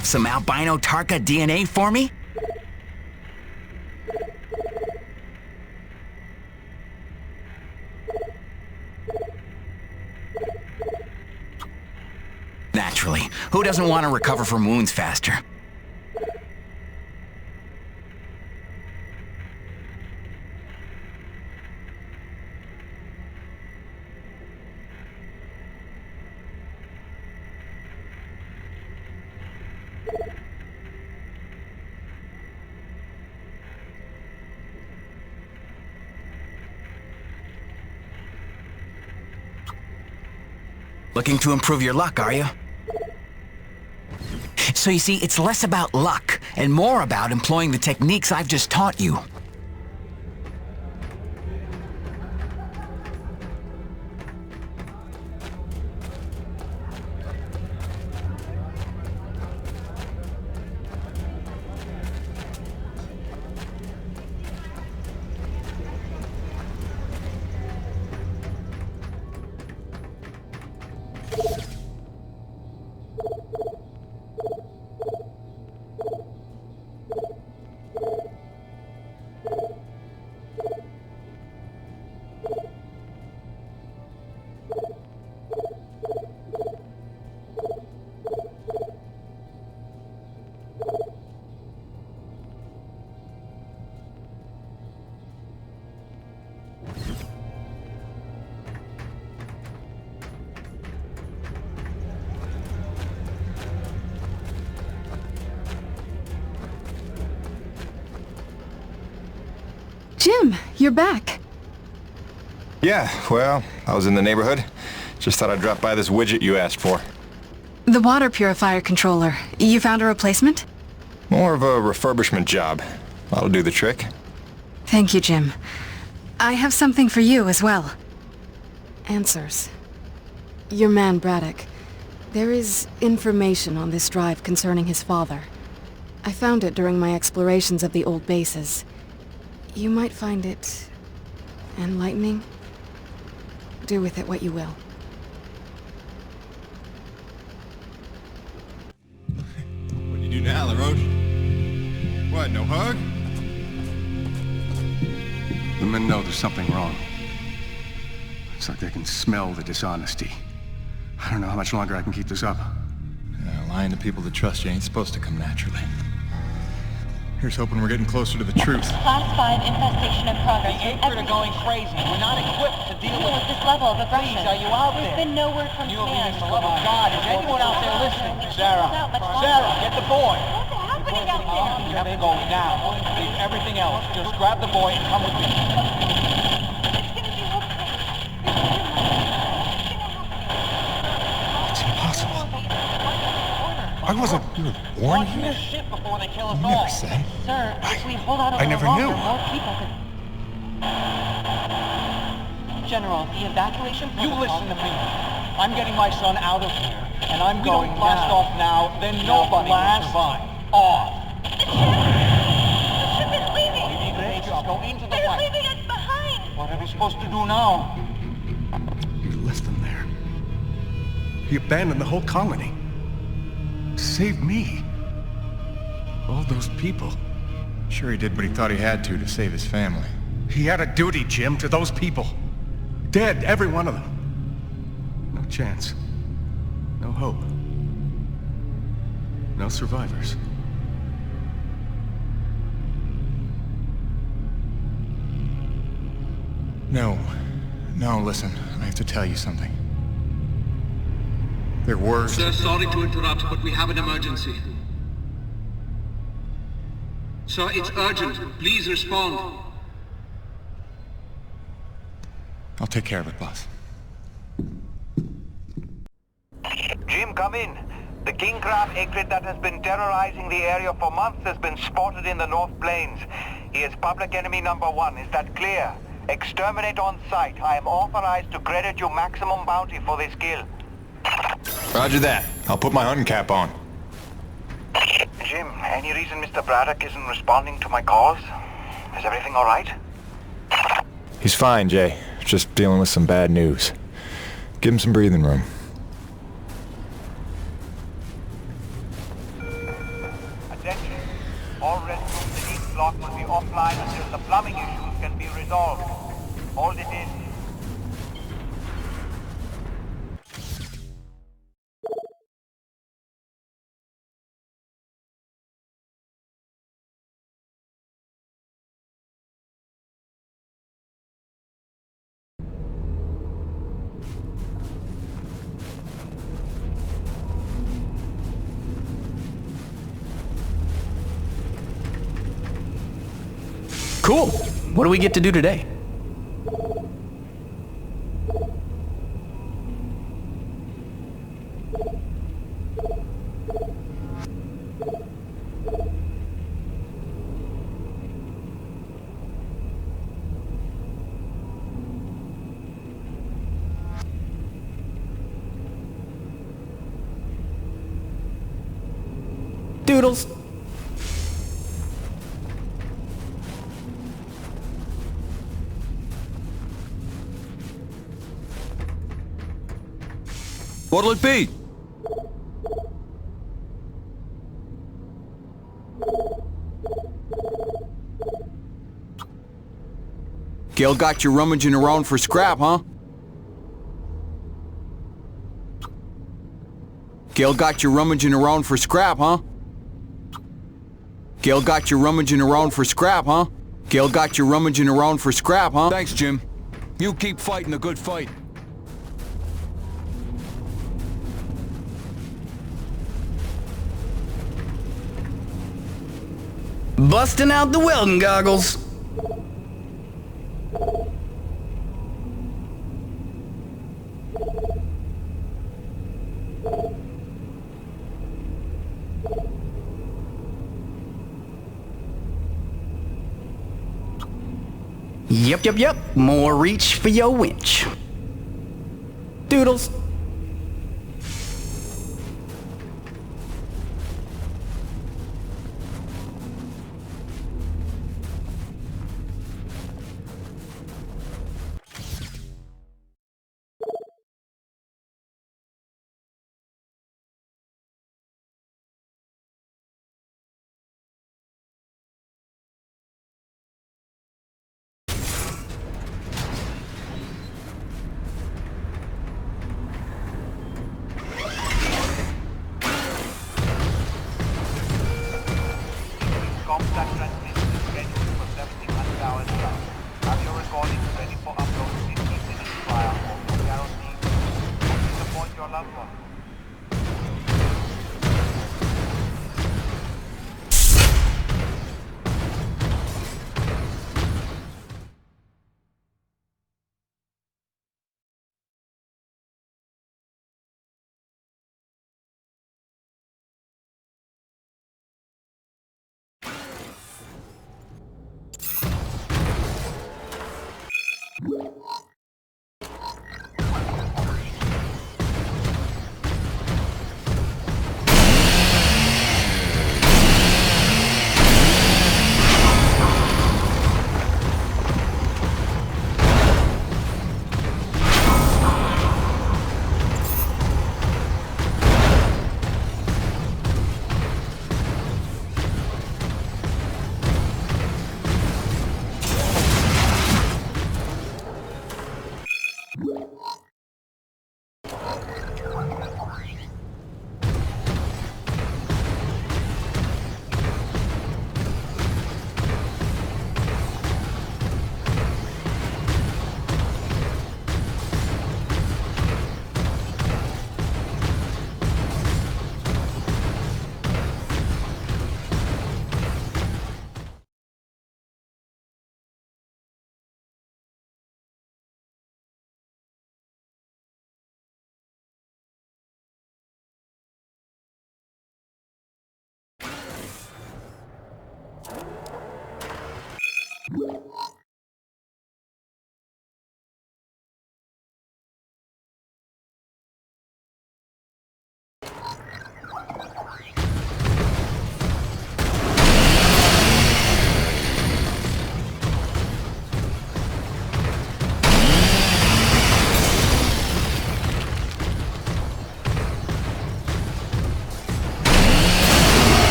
have some albino Tarka DNA for me? Naturally. Who doesn't want to recover from wounds faster? Looking to improve your luck, are you? So you see, it's less about luck and more about employing the techniques I've just taught you. Jim, you're back. Yeah, well, I was in the neighborhood. Just thought I'd drop by this widget you asked for. The water purifier controller. You found a replacement? More of a refurbishment job. That'll do the trick. Thank you, Jim. I have something for you as well. Answers. Your man, Braddock. There is information on this drive concerning his father. I found it during my explorations of the old bases. You might find it enlightening. Do with it what you will. What do you do now, LaRoche? What, no hug? The men know there's something wrong. It's like they can smell the dishonesty. I don't know how much longer I can keep this up. Lying to people that trust you ain't supposed to come naturally. Here's hoping we're getting closer to the truth. Class 5 infestation in progress. The Acred are going crazy. We're not equipped to deal with this level of aggression. Please, are you out there? There's been no word from You command. for the love of God, is anyone out there listening? Sarah, get the boy. What's happening out there? You have to go now. Leave everything else. Just grab the boy and come with me. It's impossible. I wasn't born here. Shit before they kill us You all. never said. Sir, if we hold out a I little never longer, knew. more people could... General, the evacuation You protocol... listen to me. I'm getting my son out of here, and I'm We going don't blast now. off now, then nobody will survive. Off. The ship is leaving! You need to make go into the They're light. leaving us behind! What are we supposed to do now? You left them there. He abandoned the whole colony. Save me. All those people. Sure he did what he thought he had to save his family. He had a duty, Jim, to those people. Dead, every one of them. No chance. No hope. No survivors. No, listen. I have to tell you something. There were... Sir, sorry to interrupt, but we have an emergency. Sir, it's urgent. Please respond. I'll take care of it, boss. Jim, come in. The king crab acrid that has been terrorizing the area for months has been spotted in the North Plains. He is public enemy #1. Is that clear? Exterminate on sight. I am authorized to credit you maximum bounty for this kill. Roger that. I'll put my hunting cap on. Jim, any reason Mr. Braddock isn't responding to my calls? Is everything all right? He's fine, Jay. Just dealing with some bad news. Give him some breathing room. offline until the plumbing issues can be resolved. Hold it in. Cool. What do we get to do today? Doodles. What'll it be? Gil got you rummaging around for scrap, huh? Gil got you rummaging around for scrap, huh? Gil got you rummaging around for scrap, huh? Gil got you rummaging around for scrap, huh? Thanks, Jim. You keep fighting the good fight. Busting out the welding goggles. Yep. More reach for your winch. Doodles.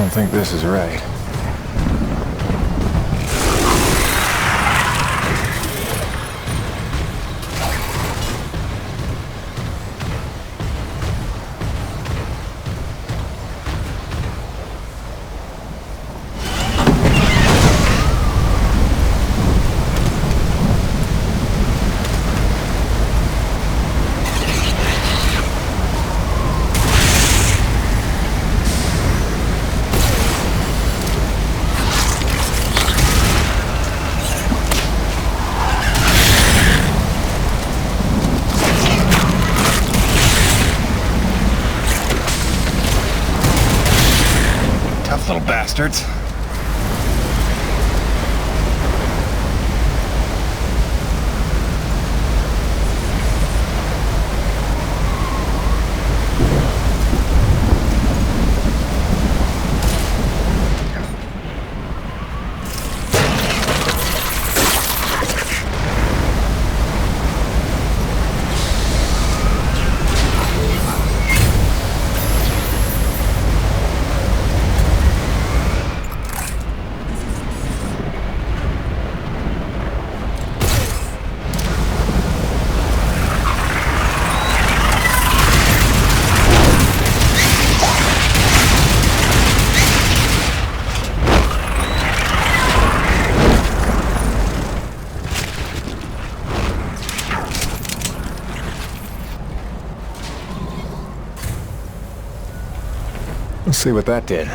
don't think this is right. Little bastards. Let's see what that did.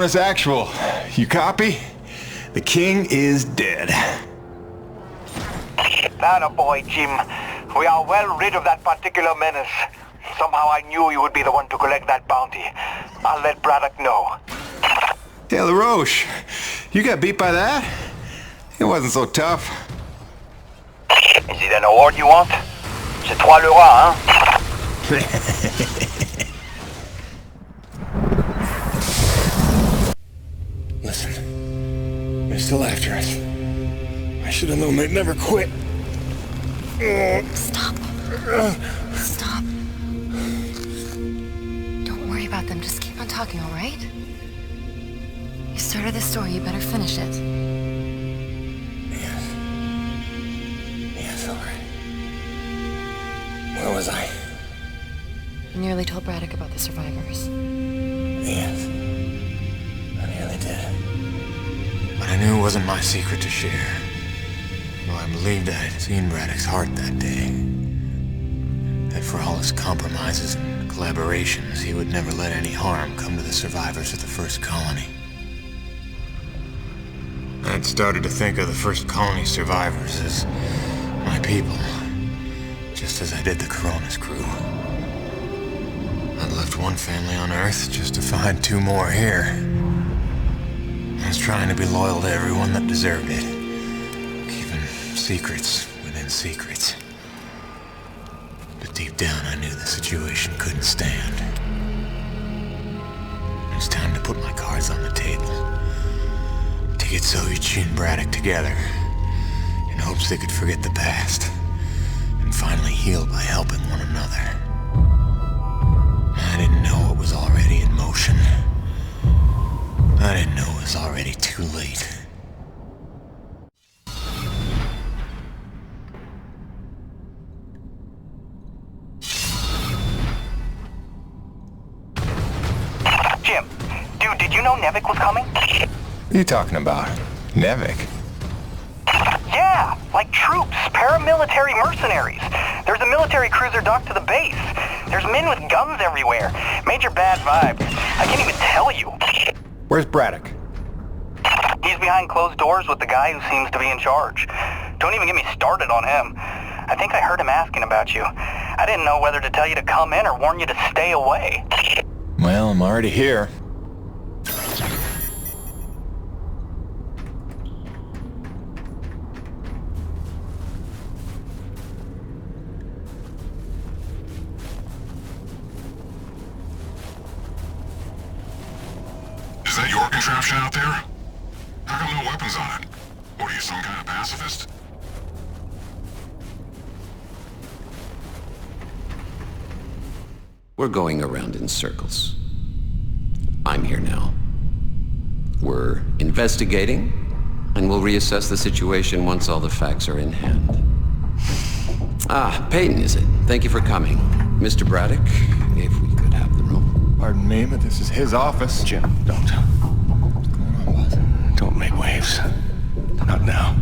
as actual. You copy? The king is dead. Attaboy, Jim. We are well rid of that particular menace. Somehow I knew you would be the one to collect that bounty. I'll let Braddock know. Hey, LaRoche, you got beat by that? It wasn't so tough. Is it an award you want? C'est 3 le roi, hein? Listen, they're still after us. I should have known they'd never quit. Stop. Stop. Don't worry about them. Just keep on talking, all right? You started this story. You better finish it. Yes, all right. Where was I? You nearly told Braddock about the survivors. Yes. I nearly did. But I knew it wasn't my secret to share. Well, I believed I had seen Braddock's heart that day. That for all his compromises and collaborations, he would never let any harm come to the survivors of the first colony. I'd started to think of the first colony survivors as my people, just as I did the Corona's crew. I'd left one family on Earth just to find 2 more here. I was trying to be loyal to everyone that deserved it. Secrets within secrets. But deep down I knew the situation couldn't stand. It was time to put my cards on the table. To get Soichi and Braddock together in hopes they could forget the past and finally heal by helping one another. I didn't know it was already in motion. I didn't know it was already too late. Nevik was coming? What are you talking about? Nevik? Yeah, like troops, paramilitary mercenaries. There's a military cruiser docked to the base. There's men with guns everywhere. Major bad vibes. I can't even tell you. Where's Braddock? He's behind closed doors with the guy who seems to be in charge. Don't even get me started on him. I think I heard him asking about you. I didn't know whether to tell you to come in or warn you to stay away. Well, I'm already here. Is that your contraption out there? How come no weapons on it? What are you, some kind of pacifist? We're going around in circles. I'm here now. We're investigating, and we'll reassess the situation once all the facts are in hand. Ah, Peyton, is it? Thank you for coming. Mr. Braddock, if we could have the room. Pardon me, but this is his office. Jim, don't. What's going on, Buzz? Don't make waves. Not now.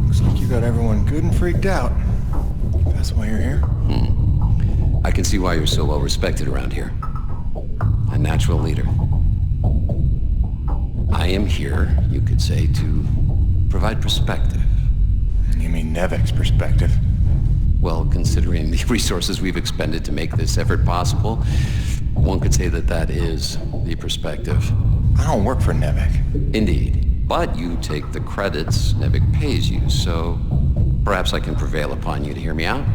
Looks like you got everyone good and freaked out. That's why you're here? I can see why you're so well respected around here. A natural leader. I am here, you could say, to provide perspective. You mean Nevik's perspective? Well, considering the resources we've expended to make this effort possible, one could say that that is the perspective. I don't work for Nevik. Indeed. But you take the credits Nevik pays you, so perhaps I can prevail upon you to hear me out.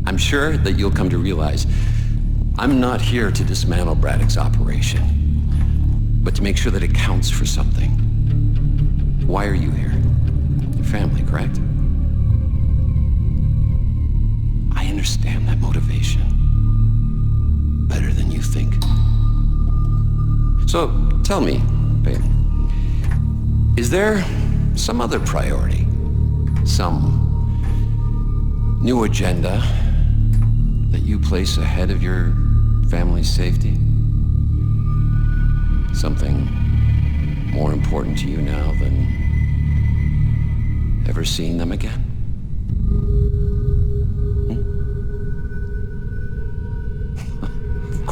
I'm sure that you'll come to realize I'm not here to dismantle Braddock's operation, but to make sure that it counts for something. Why are you here? Your family, correct? I understand that motivation better than you think. So, tell me, Peyton, is there some other priority? Some new agenda that you place ahead of your family's safety? Something more important to you now than ever seeing them again?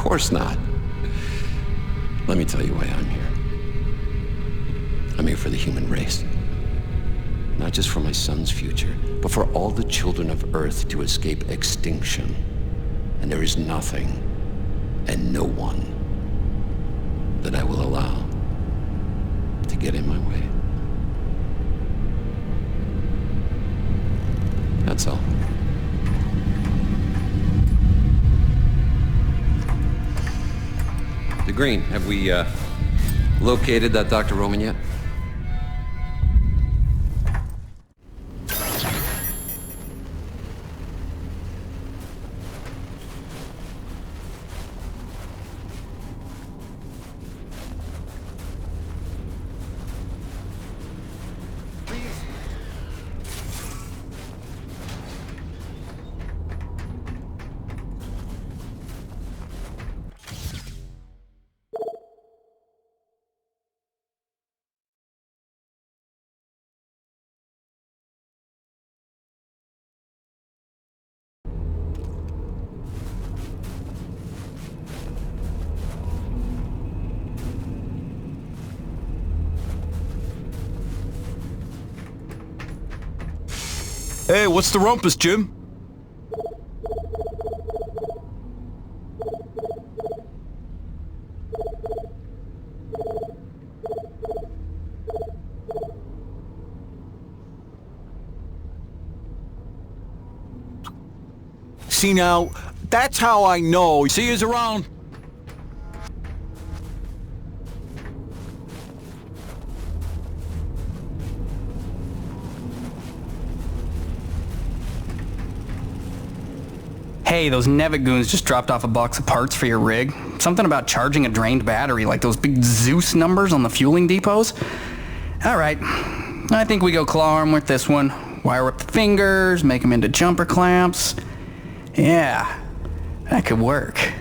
course not. Let me tell you why I'm here. I'm here for the human race. Not just for my son's future, but for all the children of Earth to escape extinction. And there is nothing and no one that I will allow to get in my way. That's all. The Green, have we located that Dr. Roman yet? Hey, what's the rumpus, Jim? See now, that's how I know. See yous around. Hey, those Nevigoons just dropped off a box of parts for your rig. Something about charging a drained battery, like those big Zeus numbers on the fueling depots. Alright, I think we go claw arm with this one. Wire up the fingers, make them into jumper clamps. Yeah, that could work.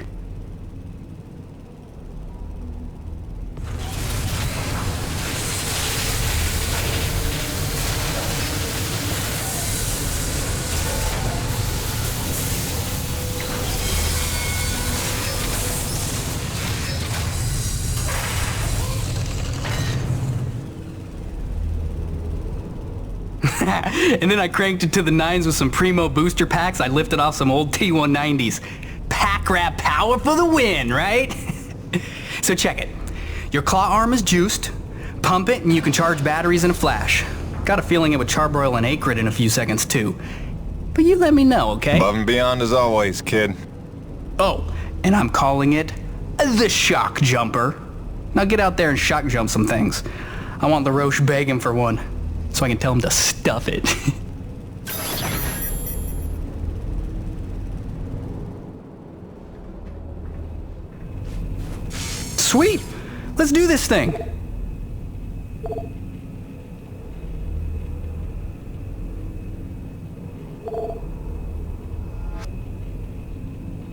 And then I cranked it to the nines with some primo booster packs. I lifted off some old T190s. Pack rat power for the win, right? So check it. Your claw arm is juiced. Pump it and you can charge batteries in a flash. Got a feeling it would charbroil an acrid in a few seconds too. But you let me know, okay? Above and beyond as always, kid. Oh, and I'm calling it the shock jumper. Now get out there and shock jump some things. I want LaRoche begging for one, so I can tell him to stuff it. Sweet! Let's do this thing!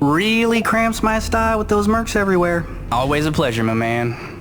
Really cramps my style with those mercs everywhere. Always a pleasure, my man.